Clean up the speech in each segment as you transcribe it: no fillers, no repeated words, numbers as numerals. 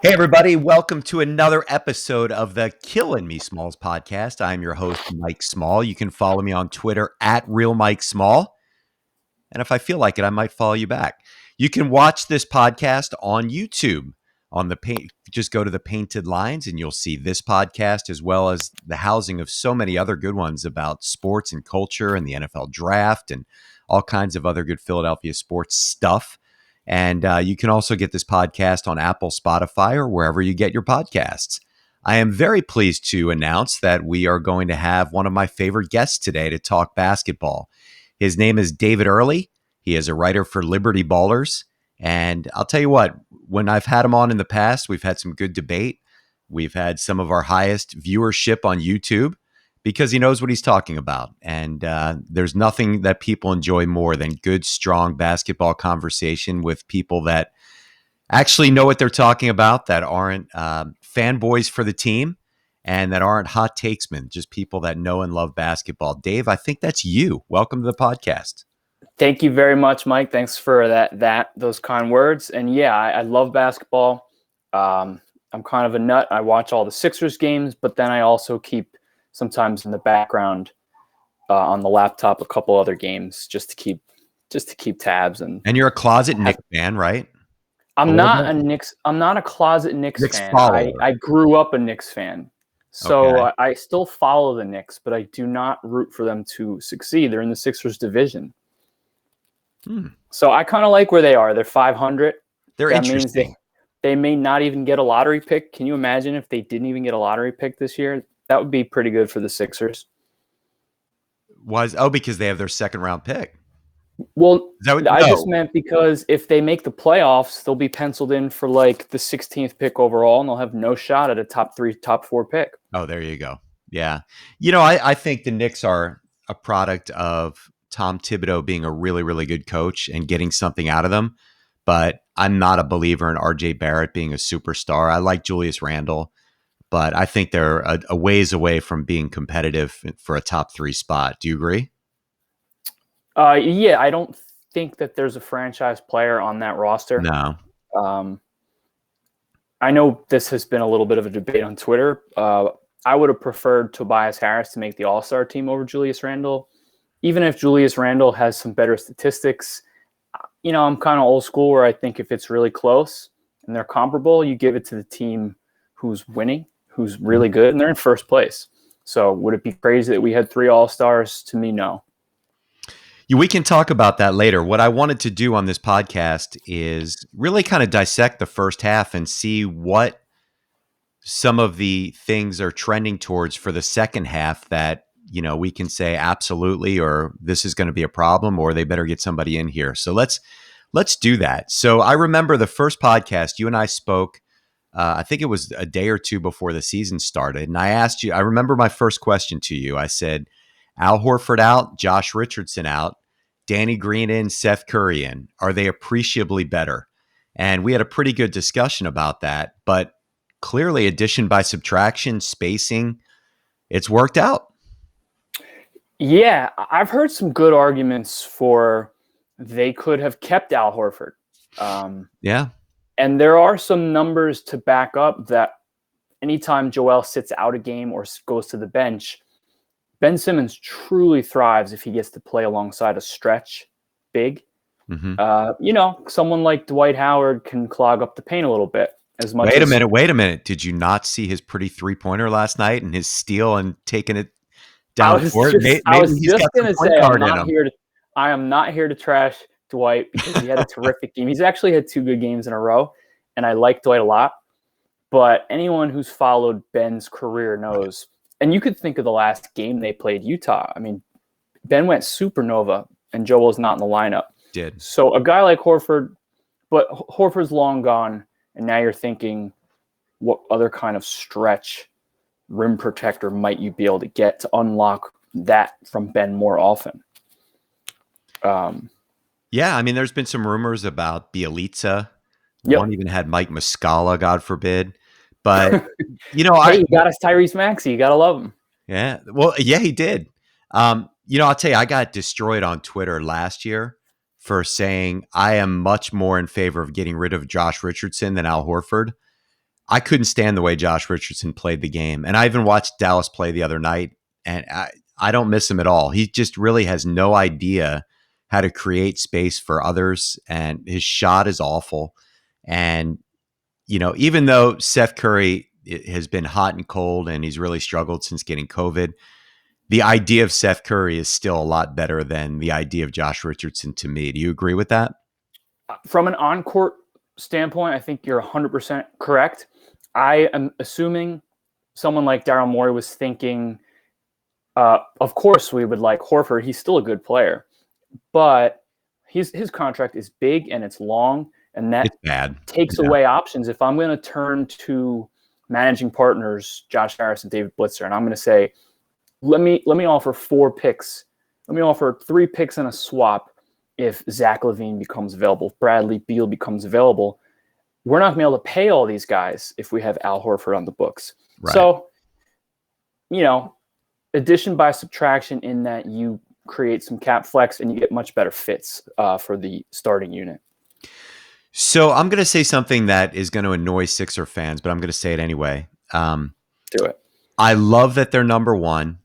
Hey, everybody. Welcome to another episode of the Killin' Me Smalls podcast. I'm your host, Mike Small. You can follow me on Twitter at Real Mike Small. And if I feel like it, I might follow you back. You can watch this podcast on YouTube. On the paint, just go to the Painted Lines and you'll see this podcast as well as the housing of so many other good ones about sports and culture and the NFL draft and all kinds of other good Philadelphia sports stuff. And you can also get this podcast on Apple, Spotify, or wherever you get your podcasts. I am very pleased to announce that we are going to have one of my favorite guests today to talk basketball. His name is David Early. He is a writer for Liberty Ballers. And I'll tell you what, when I've had him on in the past, we've had some good debate. We've had some of our highest viewership on YouTube because he knows what he's talking about. And there's nothing that people enjoy more than good, strong basketball conversation with people that actually know what they're talking about, that aren't fanboys for the team and that aren't hot takesmen, just people that know and love basketball. Dave, I think that's you. Welcome to the podcast. Thank you very much, Mike. Thanks for those kind words. And yeah, I love basketball. I'm kind of a nut. I watch all the Sixers games, but then I also keep sometimes in the background on the laptop a couple other games just to keep tabs. And you're a closet Knicks fan, right? I'm not a closet Knicks fan. I grew up a Knicks fan. So okay. I still follow the Knicks, but I do not root for them to succeed. They're in the Sixers division. So I kind of like where they are. They're 500. They're interesting. Means they may not even get a lottery pick. Can you imagine if they didn't even get a lottery pick this year? That would be pretty good for the Sixers. Because they have their second round pick. Well, just meant because if they make the playoffs, they'll be penciled in for like the 16th pick overall, and they'll have no shot at a top 3, top 4 pick. Oh, there you go. Yeah. I think the Knicks are a product of Tom Thibodeau being a really, really good coach and getting something out of them. But I'm not a believer in RJ Barrett being a superstar. I like Julius Randle, but I think they're a ways away from being competitive for a top 3 spot. Do you agree? Yeah, I don't think that there's a franchise player on that roster. No. I know this has been a little bit of a debate on Twitter. I would have preferred Tobias Harris to make the All-Star team over Julius Randle. Even if Julius Randle has some better statistics, I'm kind of old school where I think if it's really close and they're comparable, you give it to the team who's winning, who's really good, and they're in first place. So would it be crazy that we had 3 All-Stars? To me, no. We can talk about that later. What I wanted to do on this podcast is really kind of dissect the first half and see what some of the things are trending towards for the second half that we can say absolutely, or this is going to be a problem, or they better get somebody in here. So let's do that. So I remember the first podcast you and I spoke, I think it was a day or two before the season started. And I asked you, I remember my first question to you. I said, Al Horford out, Josh Richardson out, Danny Green in, Seth Curry in. Are they appreciably better? And we had a pretty good discussion about that, but clearly addition by subtraction, spacing, it's worked out. Yeah, I've heard some good arguments for they could have kept Al Horford. Yeah. And there are some numbers to back up that anytime Joel sits out a game or goes to the bench, Ben Simmons truly thrives if he gets to play alongside a stretch big. Mm-hmm. Someone like Dwight Howard can clog up the paint a little bit. Wait a minute. Did you not see his pretty 3-pointer last night and his steal and taking it down the court? I was just going to say, I am not here to trash Dwight because he had a terrific game. He's actually had 2 good games in a row, and I like Dwight a lot. But anyone who's followed Ben's career knows, and you could think of the last game they played Utah. I mean, Ben went supernova, and Joel's not in the lineup. Did. So a guy like Horford, but Horford's long gone, and now you're thinking, what other kind of stretch rim protector might you be able to get to unlock that from Ben more often? Yeah, I mean, there's been some rumors about Bielitsa. Yep. One even had Mike Muscala, God forbid. But, you got us Tyrese Maxey. You got to love him. Yeah. Well, yeah, he did. I'll tell you, I got destroyed on Twitter last year for saying I am much more in favor of getting rid of Josh Richardson than Al Horford. I couldn't stand the way Josh Richardson played the game. And I even watched Dallas play the other night, and I don't miss him at all. He just really has no idea how to create space for others, and his shot is awful. And, even though Seth Curry has been hot and cold and he's really struggled since getting COVID, the idea of Seth Curry is still a lot better than the idea of Josh Richardson to me. Do you agree with that? From an on-court standpoint, I think you're 100% correct. I am assuming someone like Daryl Morey was thinking, of course we would like Horford. He's still a good player, but his contract is big and it's long, and that It's bad. takes away options. If I'm going to turn to managing partners, Josh Harris and David Blitzer, and I'm going to say, let me offer 4 picks. Let me offer 3 picks and a swap if Zach LaVine becomes available, if Bradley Beal becomes available. We're not going to be able to pay all these guys if we have Al Horford on the books. Right. So, addition by subtraction in that you create some cap flex and you get much better fits for the starting unit. So I'm going to say something that is going to annoy Sixer fans, but I'm going to say it anyway. Do it. I love that they're number one.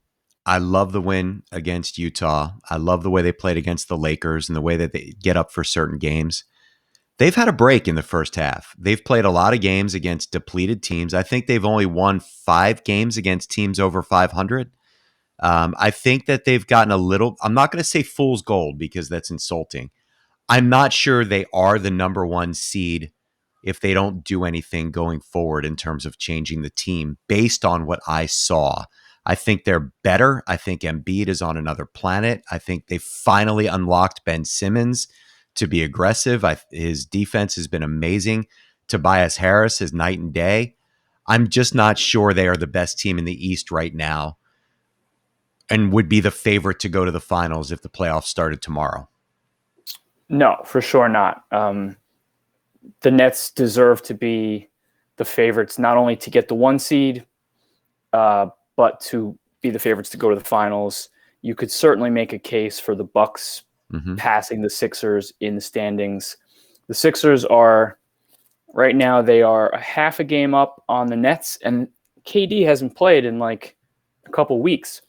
I love the win against Utah. I love the way they played against the Lakers and the way that they get up for certain games. They've had a break in the first half. They've played a lot of games against depleted teams. I think they've only won 5 games against teams over 500. I think that they've gotten a little, I'm not going to say fool's gold because that's insulting. I'm not sure they are the number 1 seed if they don't do anything going forward in terms of changing the team based on what I saw. I think they're better. I think Embiid is on another planet. I think they finally unlocked Ben Simmons to be aggressive. His defense has been amazing. Tobias Harris is night and day. I'm just not sure they are the best team in the East right now and would be the favorite to go to the finals if the playoffs started tomorrow. No, for sure not. The Nets deserve to be the favorites, not only to get the 1 seed, but to be the favorites to go to the finals. You could certainly make a case for the Bucks passing the Sixers in the standings. The Sixers are, right now, they are a half a game up on the Nets, and KD hasn't played in like a couple weeks.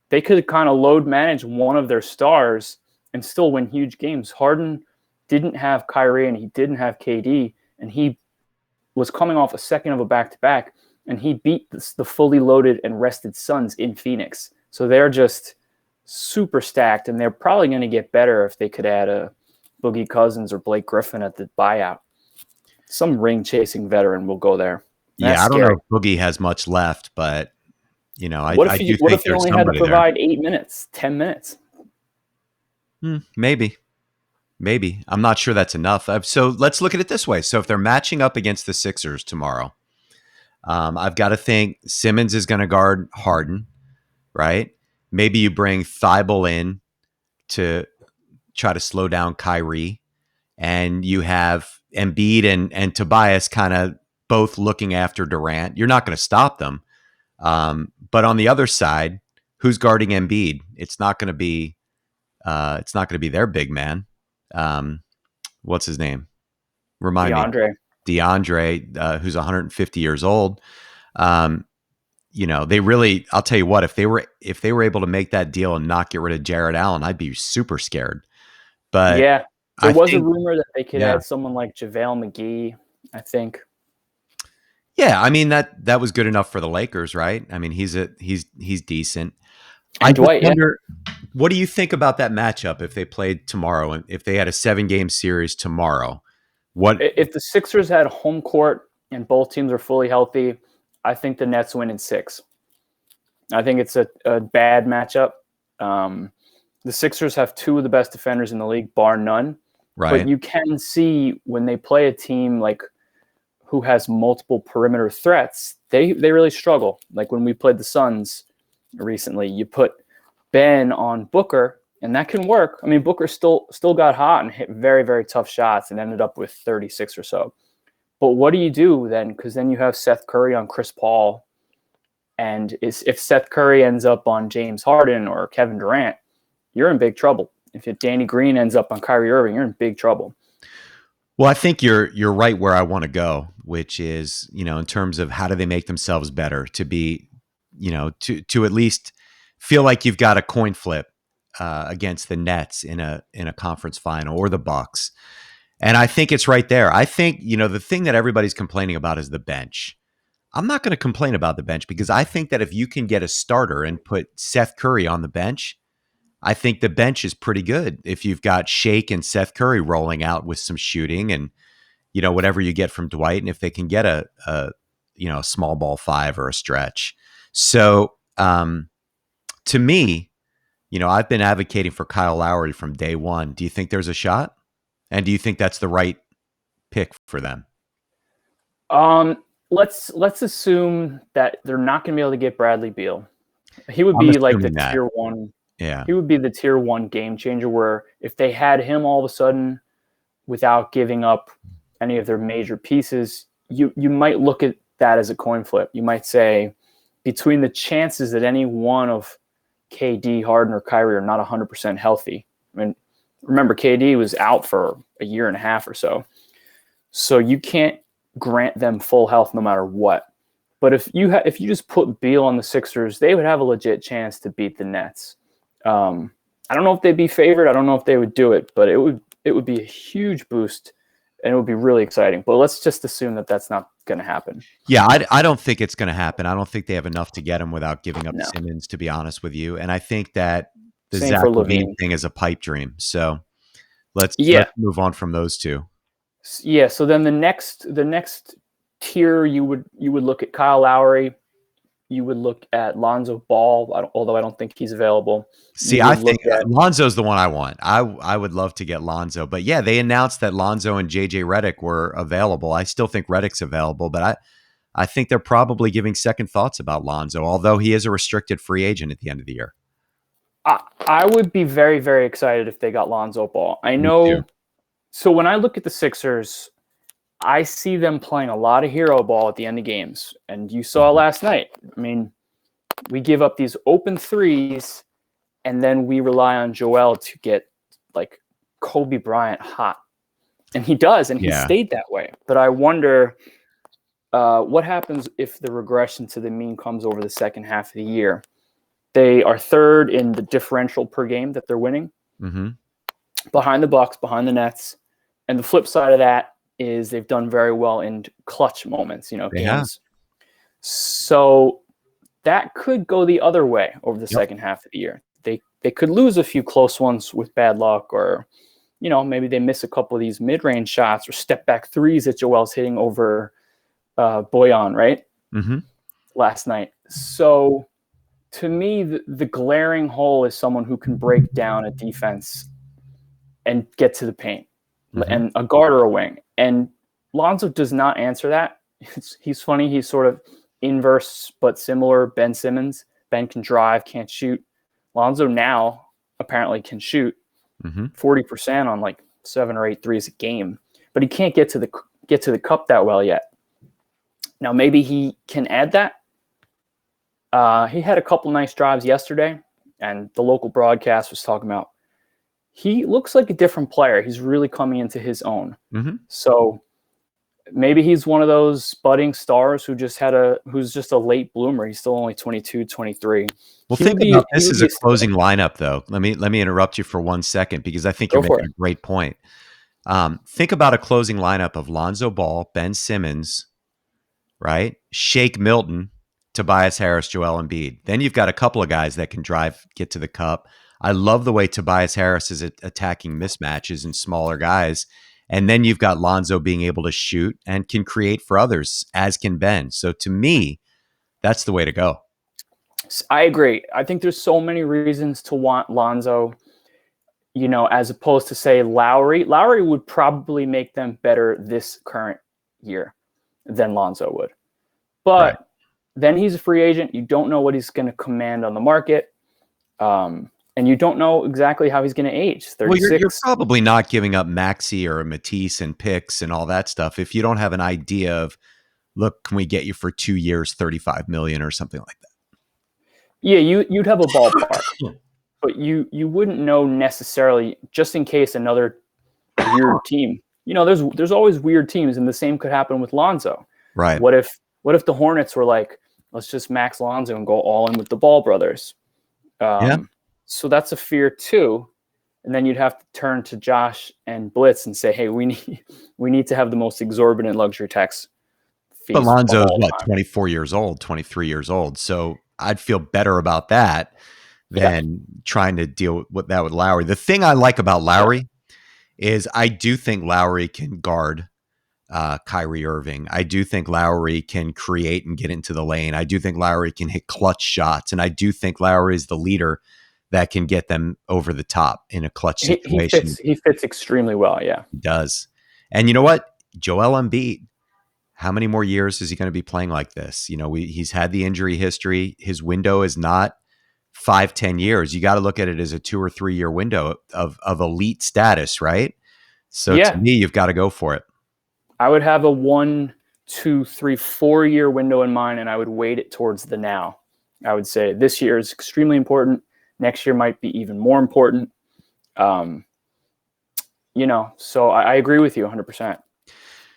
They could kind of load manage one of their stars and still win huge games. Harden didn't have Kyrie and he didn't have KD, and he was coming off a second of a back-to-back, and he beat the fully loaded and rested Suns in Phoenix. So they're just super stacked, and they're probably going to get better if they could add a Boogie Cousins or Blake Griffin at the buyout. Some ring-chasing veteran will go there. I don't know if Boogie has much left, but what if he only had to provide 8 minutes, 10 minutes? Maybe. I'm not sure that's enough. So let's look at it this way. So if they're matching up against the Sixers tomorrow, I've got to think Simmons is going to guard Harden, right? Maybe you bring Thibault in to try to slow down Kyrie, and you have Embiid and Tobias kind of both looking after Durant. You're not going to stop them. But on the other side, who's guarding Embiid? It's not going to be their big man. What's his name? Remind me. DeAndre, who's 150 years old. They really, I'll tell you what, if they were able to make that deal and not get rid of Jared Allen, I'd be super scared. But yeah, there was a rumor that they could add someone like JaVale McGee, I think. Yeah, I mean that was good enough for the Lakers, right? I mean, he's decent. And Dwight, wonder, what do you think about that matchup if they played tomorrow and if they had a 7-game series tomorrow? What if the Sixers had home court and both teams are fully healthy? I think the Nets win in 6. I think it's a bad matchup. The Sixers have 2 of the best defenders in the league, bar none. Right. But you can see when they play a team like who has multiple perimeter threats, they really struggle. Like when we played the Suns recently, you put Ben on Booker, and that can work. I mean, Booker still got hot and hit very, very tough shots and ended up with 36 or so. But what do you do then? Because then you have Seth Curry on Chris Paul. And if Seth Curry ends up on James Harden or Kevin Durant, you're in big trouble. If Danny Green ends up on Kyrie Irving, you're in big trouble. Well, I think you're right where I want to go, which is, in terms of how do they make themselves better to be, to at least feel like you've got a coin flip against the Nets in a conference final or the Bucks. And I think it's right there. I think, the thing that everybody's complaining about is the bench. I'm not going to complain about the bench because I think that if you can get a starter and put Seth Curry on the bench, I think the bench is pretty good. If you've got Shake and Seth Curry rolling out with some shooting and, whatever you get from Dwight, and if they can get a small ball five or a stretch. So to me, I've been advocating for Kyle Lowry from day one. Do you think there's a shot? And do you think that's the right pick for them? Let's assume that they're not going to be able to get Bradley Beal. He would I'm be like the assuming that. tier one. Yeah. He would be the tier one game changer where if they had him all of a sudden without giving up any of their major pieces, you might look at that as a coin flip. You might say between the chances that any one of KD, Harden, or Kyrie are not 100% healthy. I mean, remember, KD was out for a year and a half or so. So you can't grant them full health no matter what. But if you just put Beal on the Sixers, they would have a legit chance to beat the Nets. I don't know if they'd be favored. I don't know if they would do it, but it would be a huge boost, and it would be really exciting. But let's just assume that that's not going to happen. Yeah, I don't think it's going to happen. I don't think they have enough to get him without giving up Simmons, to be honest with you. And I think that the Same Zach for LaVine LaVine. thing is a pipe dream. So let's move on from those two. Yeah. So then the next tier, you would look at Kyle Lowry. You would look at Lonzo Ball, although I don't think he's available. See, I think Lonzo's the one I want. I would love to get Lonzo. But yeah, they announced that Lonzo and JJ Redick were available. I still think Redick's available, but I think they're probably giving second thoughts about Lonzo, although he is a restricted free agent at the end of the year. I would be very, very excited if they got Lonzo Ball. I know. So when I look at the Sixers, I see them playing a lot of hero ball at the end of games. And you saw last night. I mean, we give up these open threes, and then we rely on Joel to get like Kobe Bryant hot. And he does, and he stayed that way. But I wonder what happens if the regression to the mean comes over the second half of the year. They are third in the differential per game that they're winning, behind the Bucks, behind the Nets. And the flip side of that is they've done very well in clutch moments, games. So that could go the other way over the second half of the year. They could lose a few close ones with bad luck, or, maybe they miss a couple of these mid-range shots or step back threes that Joel's hitting over Boyan, right? Last night. So to me, the glaring hole is someone who can break down a defense and get to the paint, and a guard or a wing. And Lonzo does not answer that. He's funny. He's sort of inverse but similar Ben Simmons. Ben can drive, can't shoot. Lonzo now apparently can shoot 40% on like 7 or 8 threes a game, but he can't get to the cup that well yet. Now maybe he can add that. He had a couple nice drives yesterday, and the local broadcast was talking about he looks like a different player. He's really coming into his own. So maybe he's one of those budding stars who's just a late bloomer. He's still only 22, 23. Well, think about this as a closing lineup, though. Let me interrupt you for 1 second, because I think you're making a great point. Think about a closing lineup of Lonzo Ball, Ben Simmons, right? Shake Milton, Tobias Harris, Joel Embiid. Then you've got a couple of guys that can drive, get to the cup. I love the way Tobias Harris is attacking mismatches and smaller guys. And then you've got Lonzo being able to shoot and can create for others, as can Ben. So to me, that's the way to go. I agree. I think there's so many reasons to want Lonzo, as opposed to, say, Lowry. Lowry would probably make them better this current year than Lonzo would. But then he's a free agent. You don't know what he's going to command on the market. And you don't know exactly how he's going to age. 36. Well, you're probably not giving up Maxey or a Matisse and picks and all that stuff if you don't have an idea of, look, can we get you for 2 years, $35 million or something like that? Yeah, you'd have a ballpark, but you wouldn't know necessarily, just in case another weird team there's always weird teams, and the same could happen with Lonzo. Right. What if the Hornets were like, let's just max Lonzo and go all in with the Ball brothers? Yeah. So that's a fear too. And then you'd have to turn to Josh and Blitz and say, hey, we need to have the most exorbitant luxury tax fees. But Lonzo's of all time. 24 years old, 23 years old. So I'd feel better about that than trying to deal with that with Lowry. The thing I like about Lowry is I do think Lowry can guard Kyrie Irving. I do think Lowry can create and get into the lane. I do think Lowry can hit clutch shots. And I do think Lowry is the leader that can get them over the top in a clutch situation. He fits extremely well, yeah. He does. And you know what? Joel Embiid, how many more years is he going to be playing like this? He's had the injury history. His window is not 5-10 years. You got to look at it as a 2 or 3 year window of elite status, right? So to me, you've got to go for it. I would have a 1, 2, 3, 4 year window in mind, and I would weight it towards the now. I would say this year is extremely important. Next year might be even more important. So I agree with you 100%.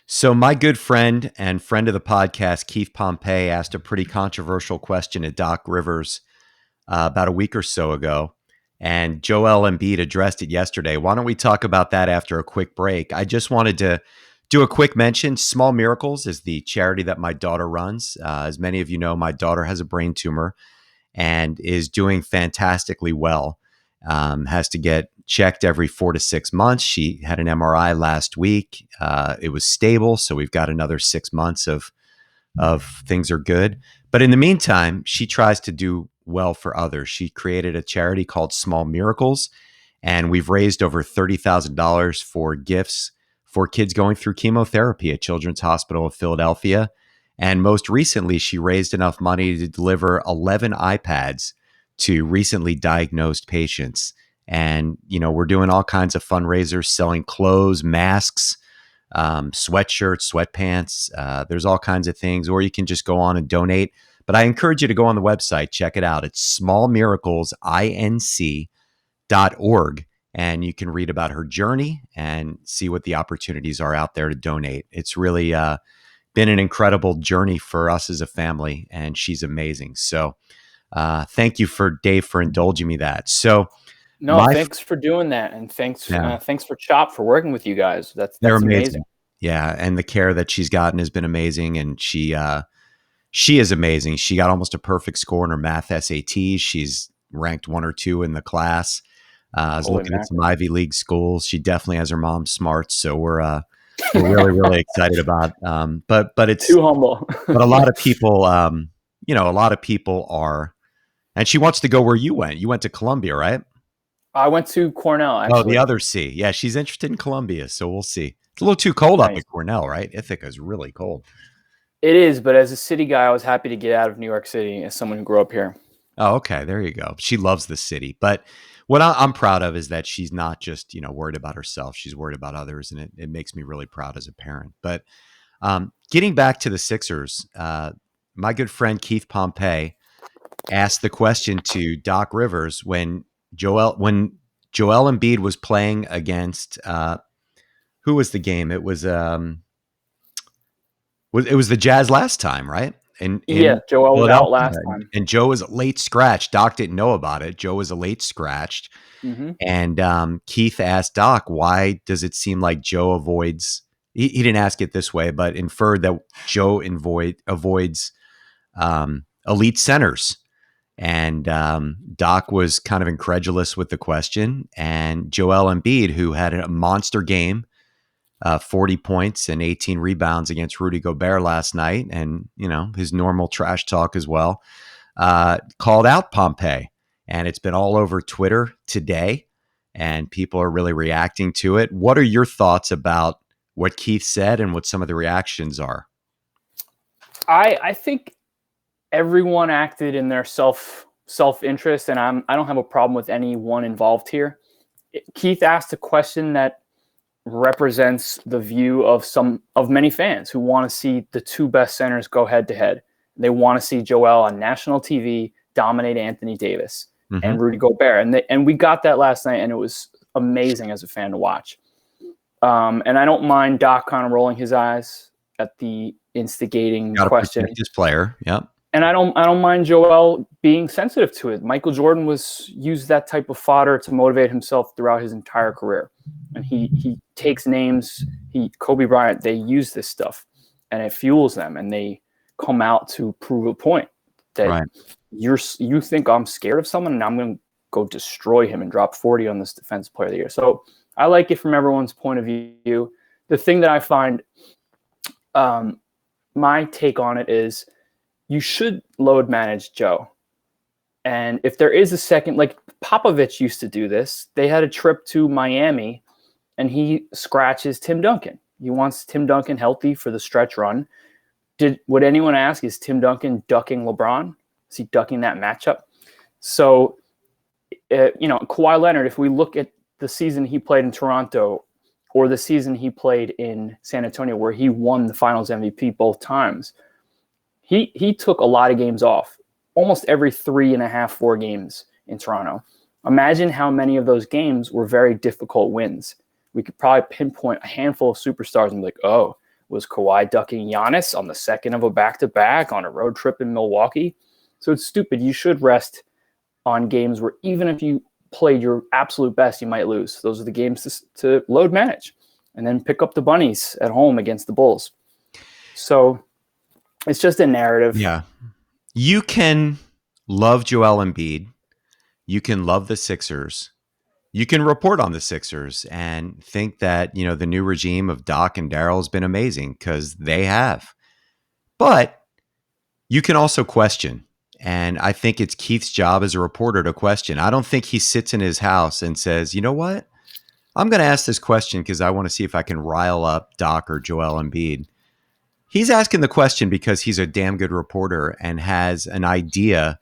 So my good friend and friend of the podcast, Keith Pompey, asked a pretty controversial question at Doc Rivers about a week or so ago, and Joel Embiid addressed it yesterday. Why don't we talk about that after a quick break? I just wanted to do a quick mention. Small Miracles is the charity that my daughter runs. As many of you know, my daughter has a brain tumor and is doing fantastically well. Has to get checked every 4 to 6 months. She had an MRI last week. It was stable, so we've got another 6 months of things are good. But in the meantime, she tries to do well for others. She created a charity called Small Miracles, and we've raised over $30,000 for gifts for kids going through chemotherapy at Children's Hospital of Philadelphia. And most recently, she raised enough money to deliver 11 iPads to recently diagnosed patients. And, we're doing all kinds of fundraisers, selling clothes, masks, sweatshirts, sweatpants. There's all kinds of things, or you can just go on and donate. But I encourage you to go on the website, check it out. It's smallmiraclesinc.org. And you can read about her journey and see what the opportunities are out there to donate. It's really been an incredible journey for us as a family, and she's amazing. So thank you Dave for indulging me that. So thanks for doing that, and thanks for Chop for working with you guys. That's amazing. Yeah, and the care that she's gotten has been amazing, and she is amazing. She got almost a perfect score in her math SATs. She's ranked 1 or 2 in the class. I was looking at some Ivy League schools. She definitely has her mom smart, so we're really, really excited about. But it's too humble. But a lot of people, a lot of people are, and she wants to go where you went. You went to Columbia, right? I went to Cornell. Actually. Oh, the other C. Yeah, she's interested in Columbia, so we'll see. It's a little too cold up at Cornell, right? Ithaca is really cold. It is, but as a city guy, I was happy to get out of New York City as someone who grew up here. Oh, okay. There you go. She loves the city. But what I'm proud of is that she's not just, worried about herself. She's worried about others, and it makes me really proud as a parent. But getting back to the Sixers, my good friend Keith Pompey asked the question to Doc Rivers when Joel Embiid was playing against who was the game? It was the Jazz last time, right? Joel was out last time. And Joe was a late scratch. Doc didn't know about it. Joe was a late scratched. Mm-hmm. And Keith asked Doc, why does it seem like Joe avoids – he didn't ask it this way, but inferred that Joe avoids elite centers. And Doc was kind of incredulous with the question. And Joel Embiid, who had a monster game, 40 points and 18 rebounds against Rudy Gobert last night, and his normal trash talk as well, called out Pompey. And it's been all over Twitter today, and people are really reacting to it. What are your thoughts about what Keith said and what some of the reactions are? I think everyone acted in their self-interest, and I don't have a problem with anyone involved here. Keith asked a question that represents the view of many fans who want to see the two best centers go head to head. They want to see Joel on national TV dominate Anthony Davis and Rudy Gobert. And we got that last night, and it was amazing as a fan to watch. And I don't mind Doc kind of rolling his eyes at the instigating Got to question. protect his player. Yep. And I don't mind Joel being sensitive to it. Michael Jordan used that type of fodder to motivate himself throughout his entire career. And he takes names, Kobe Bryant, they use this stuff and it fuels them and they come out to prove a point that Right. you think I'm scared of someone and I'm going to go destroy him and drop 40 on this defensive player of the year. So I like it from everyone's point of view. The thing that I find, my take on it is, you should load manage Joe. And if there is a second, like Popovich used to do this, they had a trip to Miami and he scratches Tim Duncan. He wants Tim Duncan healthy for the stretch run. Would anyone ask, is Tim Duncan ducking LeBron? Is he ducking that matchup? So, Kawhi Leonard, if we look at the season he played in Toronto or the season he played in San Antonio, where he won the finals MVP both times, He took a lot of games off, almost every 3.5, 4 games in Toronto. Imagine how many of those games were very difficult wins. We could probably pinpoint a handful of superstars and be like, oh, was Kawhi ducking Giannis on the second of a back-to-back on a road trip in Milwaukee? So it's stupid. You should rest on games where even if you played your absolute best, you might lose. Those are the games to load manage and then pick up the bunnies at home against the Bulls. So it's just a narrative. Yeah. You can love Joel Embiid. You can love the Sixers. You can report on the Sixers and think that, the new regime of Doc and Daryl has been amazing, because they have. But you can also question. And I think it's Keith's job as a reporter to question. I don't think he sits in his house and says, you know what? I'm going to ask this question because I want to see if I can rile up Doc or Joel Embiid. He's asking the question because he's a damn good reporter and has an idea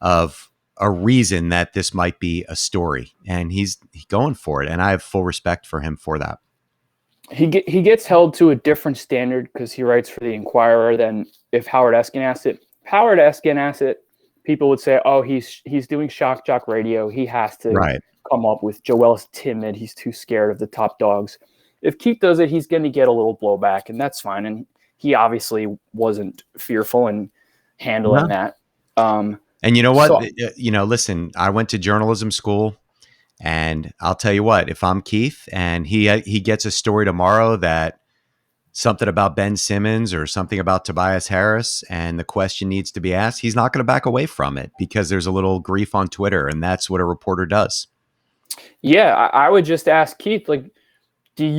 of a reason that this might be a story, and he's going for it. And I have full respect for him for that. He gets held to a different standard because he writes for the Inquirer than if Howard Eskin asked it. If Howard Eskin asked it, people would say, oh, he's doing shock jock radio. He has to come up with Joel's timid. He's too scared of the top dogs. If Keith does it, he's going to get a little blowback, and that's fine. And he obviously wasn't fearful in handling that. And you know what? Listen, I went to journalism school, and I'll tell you what, if I'm Keith and he gets a story tomorrow that something about Ben Simmons or something about Tobias Harris, and the question needs to be asked, he's not going to back away from it because there's a little grief on Twitter, and that's what a reporter does. Yeah, I would just ask Keith, like, did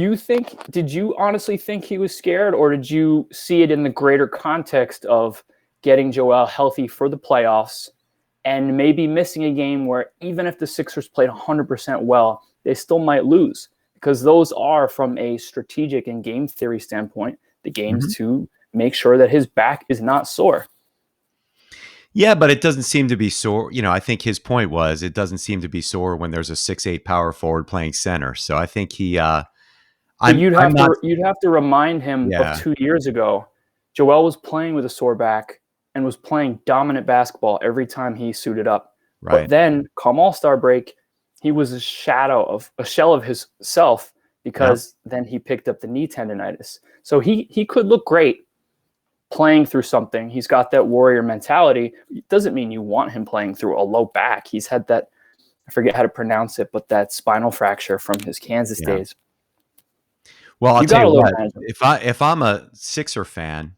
you honestly think he was scared, or did you see it in the greater context of getting Joel healthy for the playoffs and maybe missing a game where even if the Sixers played 100% well, they still might lose? Because those are, from a strategic and game theory standpoint, the games to make sure that his back is not sore. Yeah, but it doesn't seem to be sore. I think his point was it doesn't seem to be sore when there's a 6'8" power forward playing center. So I think he you'd have to remind him of 2 years ago. Joel was playing with a sore back and was playing dominant basketball every time he suited up. Right. But then, come All-Star break, he was a shell of himself because then he picked up the knee tendonitis. So he could look great playing through something. He's got that warrior mentality. It doesn't mean you want him playing through a low back. He's had that, I forget how to pronounce it, but that spinal fracture from his Kansas days. Well, I'll tell you what, if I'm a Sixer fan,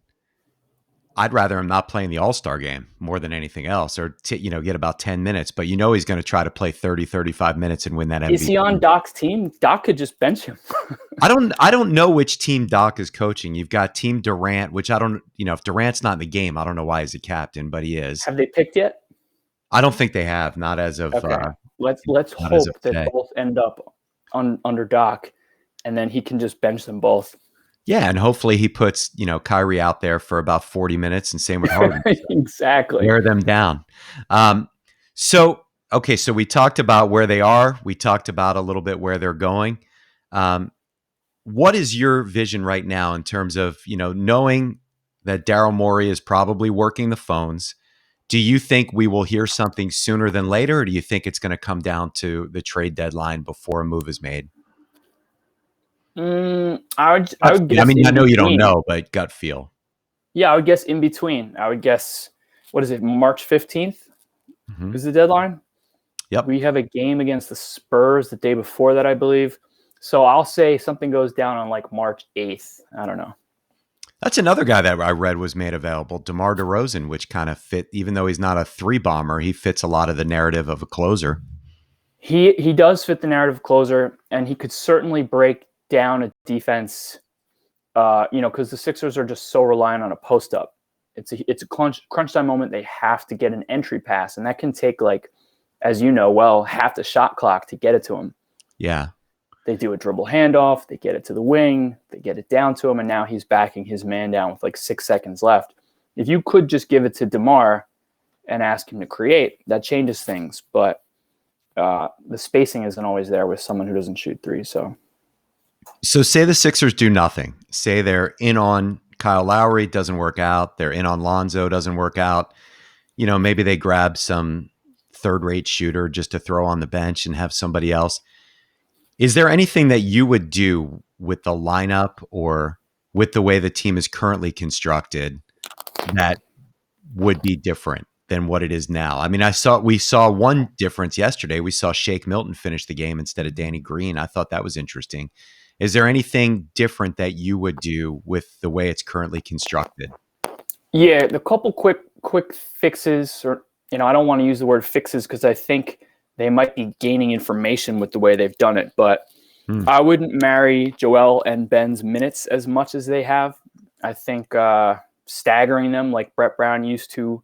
I'd rather him not playing the All-Star game more than anything else, or get about 10 minutes. But he's going to try to play 30, 35 minutes and win that MVP. Is he on Doc's team? Doc could just bench him. I don't know which team Doc is coaching. You've got Team Durant, which I don't, if Durant's not in the game, I don't know why he's a captain, but he is. Have they picked yet? I don't think they have, not as of. Okay. Let's hope that both end up under Doc, and then he can just bench them both. Yeah, and hopefully he puts, Kyrie out there for about 40 minutes, and same with Harden. Exactly. Wear them down. So we talked about where they are. We talked about a little bit where they're going. What is your vision right now in terms of, knowing that Daryl Morey is probably working the phones? Do you think we will hear something sooner than later, or do you think it's going to come down to the trade deadline before a move is made? I would guess I in know you don't between. know, but gut feel. Yeah, I would guess in between. I would guess, what is it, March 15th Mm-hmm. is the deadline? Yep. We have a game against the Spurs the day before that, I believe. So I'll say something goes down on like March 8th. I don't know. That's another guy that I read was made available, DeMar DeRozan, which kind of fit, even though he's not a three bomber, he fits a lot of the narrative of a closer. He does fit the narrative closer, and he could certainly break down a defense, because the Sixers are just so reliant on a post up. It's a crunch time moment. They have to get an entry pass, and that can take, like, as you know well, half the shot clock to get it to him. Yeah. They do a dribble handoff, they get it to the wing, they get it down to him, and now he's backing his man down with like 6 seconds left. If you could just give it to DeMar and ask him to create, that changes things. But the spacing isn't always there with someone who doesn't shoot threes. So say the Sixers do nothing. Say they're in on Kyle Lowry, doesn't work out. They're in on Lonzo, doesn't work out. Maybe they grab some third-rate shooter just to throw on the bench and have somebody else. Is there anything that you would do with the lineup or with the way the team is currently constructed that would be different than what it is now? I mean, we saw one difference yesterday. We saw Shake Milton finish the game instead of Danny Green. I thought that was interesting. Is there anything different that you would do with the way it's currently constructed? Yeah, the couple quick fixes, or I don't want to use the word fixes because I think they might be gaining information with the way they've done it, but I wouldn't marry Joel and Ben's minutes as much as they have. I think staggering them like Brett Brown used to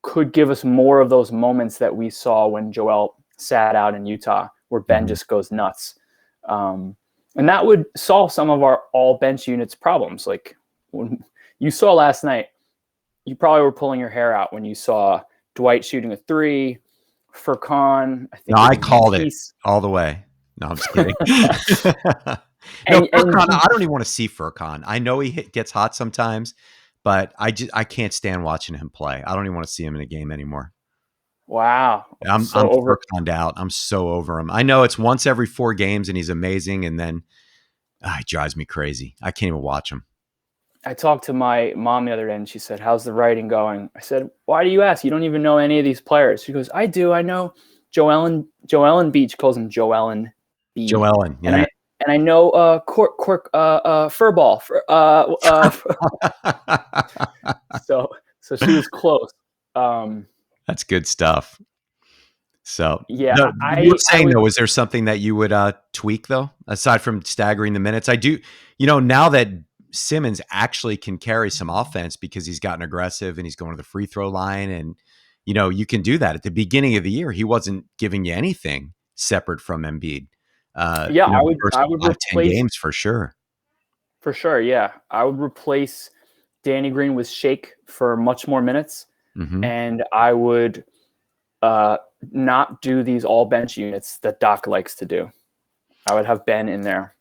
could give us more of those moments that we saw when Joel sat out in Utah, where Ben just goes nuts. And that would solve some of our all bench units problems. Like when you saw last night, you probably were pulling your hair out when you saw Dwight shooting a three, Furkan. I called it all the way. No, I'm just kidding. Furkan, I don't even want to see Furkan. I know he gets hot sometimes, but I can't stand watching him play. I don't even want to see him in a game anymore. Wow. I'm Furkan'd out. I'm so over him. I know it's once every 4 games and he's amazing, and then he drives me crazy. I can't even watch him. I talked to my mom the other day and she said, "How's the writing going?" I said, "Why do you ask? You don't even know any of these players." She goes, "I do. I know Joel Embiid." She calls him Joel Embiid. Joel, yeah. And I know Furball. So she was close. That's good stuff. So yeah, you were saying though, is there something that you would tweak though, aside from staggering the minutes? I do, now that Simmons actually can carry some offense because he's gotten aggressive and he's going to the free throw line, and you can do that. At the beginning of the year, he wasn't giving you anything separate from Embiid. I would 5, replace 10 games for sure. For sure, yeah. I would replace Danny Green with Shake for much more minutes, and I would not do these all bench units that Doc likes to do. I would have Ben in there.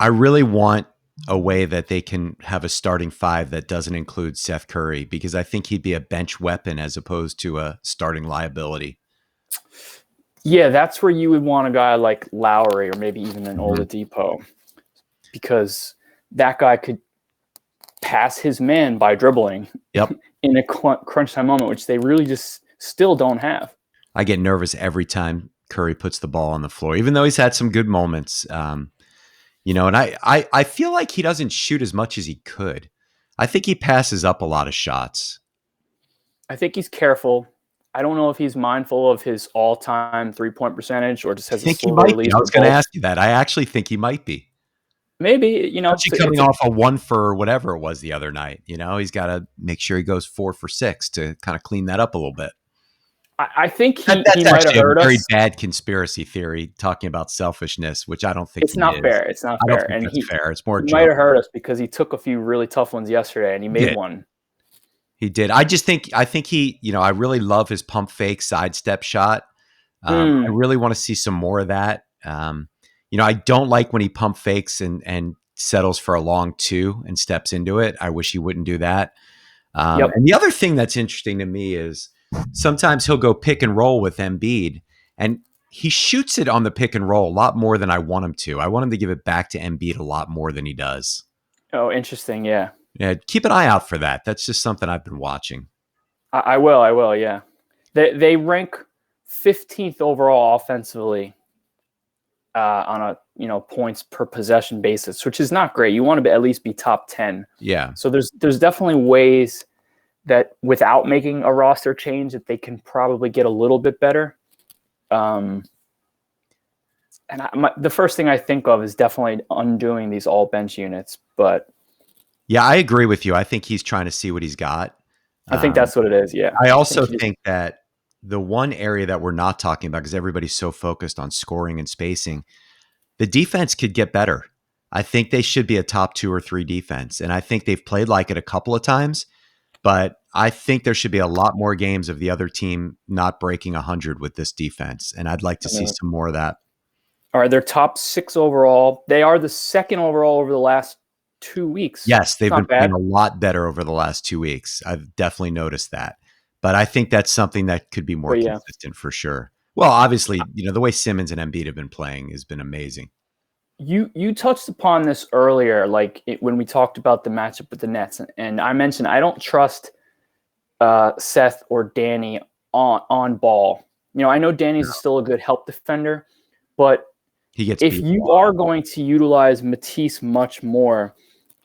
I really want a way that they can have a starting 5 that doesn't include Seth Curry, because I think he'd be a bench weapon as opposed to a starting liability. Yeah, that's where you would want a guy like Lowry or maybe even an Oladipo, because that guy could pass his man by dribbling in a crunch time moment, which they really just still don't have. I get nervous every time Curry puts the ball on the floor, even though he's had some good moments. And I feel like he doesn't shoot as much as he could. I think he passes up a lot of shots. I think he's careful. I don't know if he's mindful of his all-time three-point percentage or just has a slow release. I was going to ask you that. I actually think he might be. Maybe, coming off a 1 for whatever it was the other night. He's got to make sure he goes 4 for 6 to kind of clean that up a little bit. I think he might have hurt us. Very bad conspiracy theory talking about selfishness, which I don't think it's not fair. It's not fair. And it's fair. It's more. He might have hurt us because he took a few really tough ones yesterday, and he made one. He did. I think he. I really love his pump fake sidestep shot. I really want to see some more of that. I don't like when he pump fakes and settles for a long 2 and steps into it. I wish he wouldn't do that. And the other thing that's interesting to me is sometimes he'll go pick and roll with Embiid, and he shoots it on the pick and roll a lot more than I want him to. I want him to give it back to Embiid a lot more than he does. Oh, interesting. Yeah. Yeah, keep an eye out for that. That's just something I've been watching. I will. Yeah. They rank 15th overall offensively on a points per possession basis, which is not great. You want to at least be top 10. Yeah. So there's definitely ways that without making a roster change that they can probably get a little bit better. And the first thing I think of is definitely undoing these all bench units. But yeah, I agree with you. I think he's trying to see what he's got. I think that's what it is. Yeah. I also think that the one area that we're not talking about, because everybody's so focused on scoring and spacing, the defense could get better. I think they should be a top 2 or 3 defense. And I think they've played like it a couple of times, but I think there should be a lot more games of the other team not breaking 100 with this defense. And I'd like to see some more of that. All right, they're top 6 overall. They are the 2nd overall over the last 2 weeks. Yes, they've been playing a lot better over the last 2 weeks. I've definitely noticed that. But I think that's something that could be more consistent for sure. Well, obviously, the way Simmons and Embiid have been playing has been amazing. You touched upon this earlier, when we talked about the matchup with the Nets, and I mentioned I don't trust Seth or Danny on ball. I know Danny's still a good help defender, but if you are going to utilize Matisse much more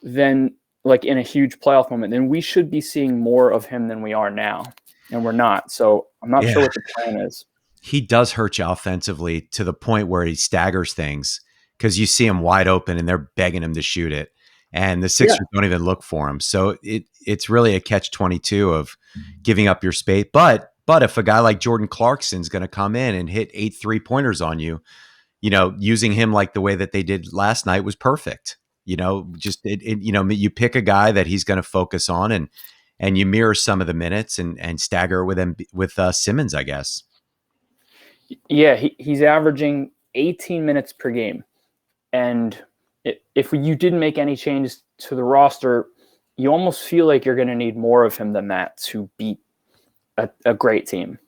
than in a huge playoff moment, then we should be seeing more of him than we are now, and we're not. So I'm not sure what the plan is. He does hurt you offensively to the point where he staggers things because you see him wide open and they're begging him to shoot it, and the Sixers don't even look for him. So it's really a catch-22 of giving up your space. But if a guy like Jordan Clarkson's going to come in and hit 8 3-pointers on you, using him like the way that they did last night was perfect. You pick a guy that he's going to focus on, and you mirror some of the minutes and stagger with Simmons, I guess. Yeah, he's averaging 18 minutes per game. And if you didn't make any changes to the roster, you almost feel like you're going to need more of him than that to beat a great team,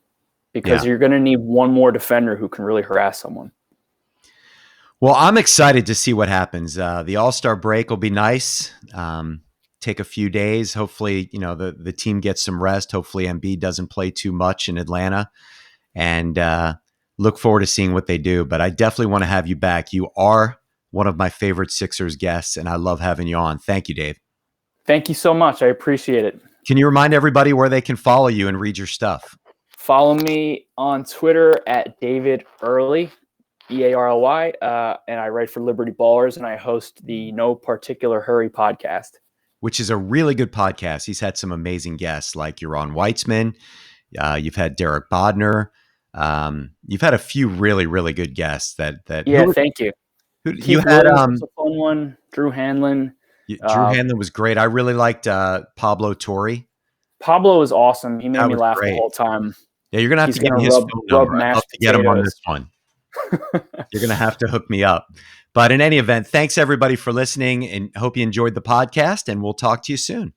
because you're going to need one more defender who can really harass someone. Well, I'm excited to see what happens. The All-Star break will be nice. Take a few days. Hopefully, the team gets some rest. Hopefully Embiid doesn't play too much in Atlanta, and look forward to seeing what they do. But I definitely want to have you back. You are one of my favorite Sixers guests, and I love having you on. Thank you, Dave. Thank you so much. I appreciate it. Can you remind everybody where they can follow you and read your stuff? Follow me on Twitter at David Early, EARLY, and I write for Liberty Ballers, and I host the No Particular Hurry podcast, which is a really good podcast. He's had some amazing guests like Yaron Weitzman. You've had Derek Bodner. You've had a few really, really good guests. Thank you. You had was a fun one. Drew Hanlon. Drew Hanlon was great. I really liked Pablo Torre. Pablo was awesome. He made me laugh the whole time. Yeah, you're gonna have to give me his phone number. I'd love to get him on this one. You're going to have to hook me up. But in any event, thanks everybody for listening, and hope you enjoyed the podcast, and we'll talk to you soon.